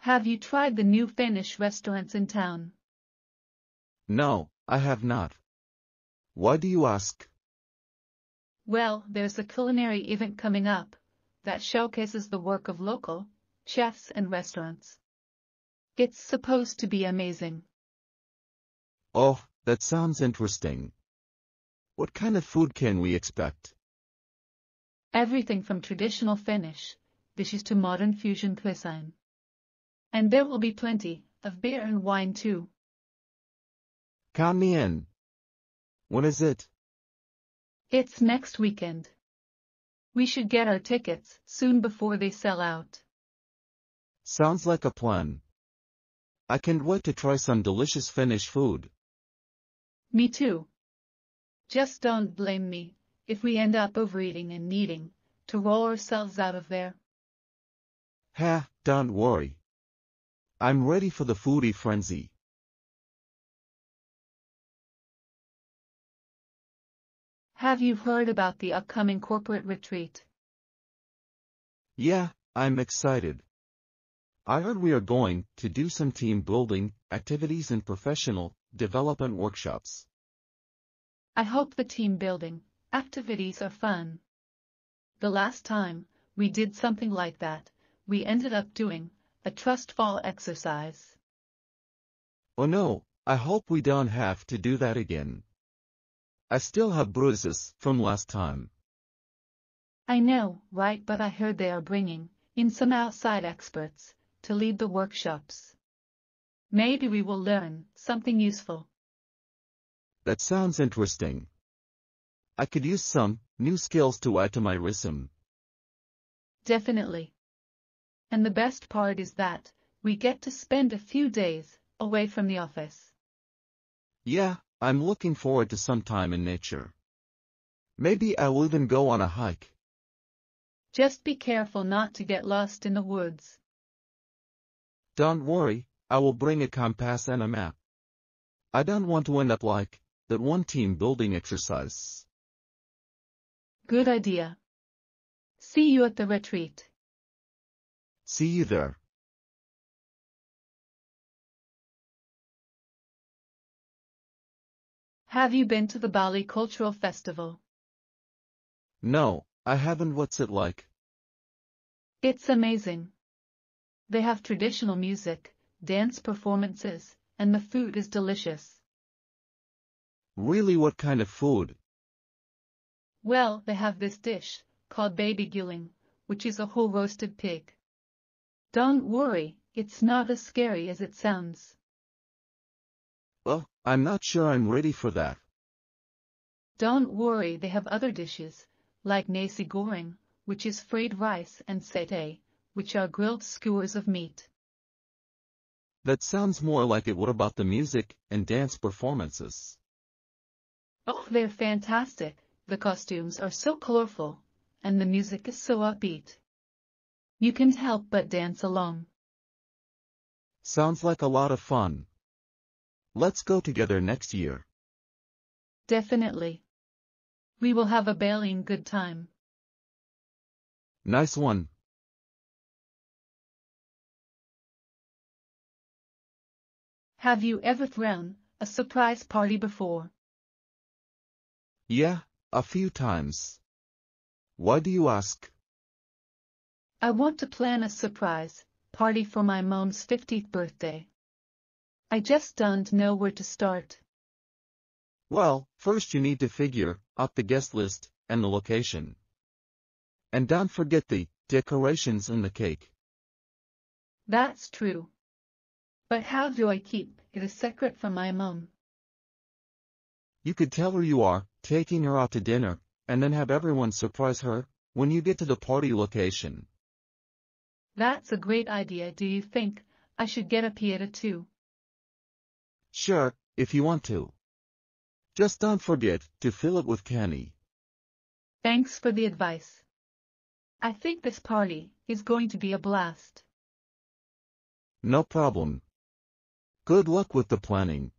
Have you tried the new Finnish restaurants in town? No, I have not. Why do you ask? Well, there's a culinary event coming up that showcases the work of local chefs and restaurants. It's supposed to be amazing. Oh, that sounds interesting. What kind of food can we expect? Everything from traditional Finnish dishes to modern fusion cuisine. And there will be plenty of beer and wine too. Count me in. When is it? It's next weekend. We should get our tickets soon before they sell out. Sounds like a plan. I can't wait to try some delicious Finnish food. Me too. Just don't blame me if we end up overeating and needing to roll ourselves out of there. Ha, don't worry. I'm ready for the foodie frenzy. Have you heard about the upcoming corporate retreat? Yeah, I'm excited. I heard we are going to do some team building activities and professional development workshops. I hope the team building activities are fun. The last time we did something like that, we ended up doing a trust fall exercise. Oh no, I hope we don't have to do that again. I still have bruises from last time. I know, right? But I heard they are bringing in some outside experts to lead the workshops. Maybe we will learn something useful. That sounds interesting. I could use some new skills to add to my resume. Definitely. And the best part is that we get to spend a few days away from the office. Yeah, I'm looking forward to some time in nature. Maybe I will even go on a hike. Just be careful not to get lost in the woods. Don't worry, I will bring a compass and a map. I don't want to end up like that one team building exercise. Good idea. See you at the retreat. See you there. Have you been to the Bali Cultural Festival? No, I haven't. What's it like? It's amazing. They have traditional music, dance performances, and the food is delicious. Really, what kind of food? Well, they have this dish called baby guling, which is a whole roasted pig. Don't worry, it's not as scary as it sounds. Well, I'm not sure I'm ready for that. Don't worry, they have other dishes, like nasi goreng, which is fried rice, and satay, which are grilled skewers of meat. That sounds more like it. What about the music and dance performances? Oh, they're fantastic. The costumes are so colorful, and the music is so upbeat. You can't help but dance along. Sounds like a lot of fun. Let's go together next year. Definitely. We will have a bailing good time. Nice one. Have you ever thrown a surprise party before? Yeah, a few times. Why do you ask? I want to plan a surprise party for my mom's 50th birthday. I just don't know where to start. Well, first you need to figure out the guest list and the location. And don't forget the decorations and the cake. That's true. But how do I keep it a secret from my mom? You could tell her you are taking her out to dinner, and then have everyone surprise her when you get to the party location. That's a great idea. Do you think I should get a pieta too? Sure, if you want to. Just don't forget to fill it with candy. Thanks for the advice. I think this party is going to be a blast. No problem. Good luck with the planning.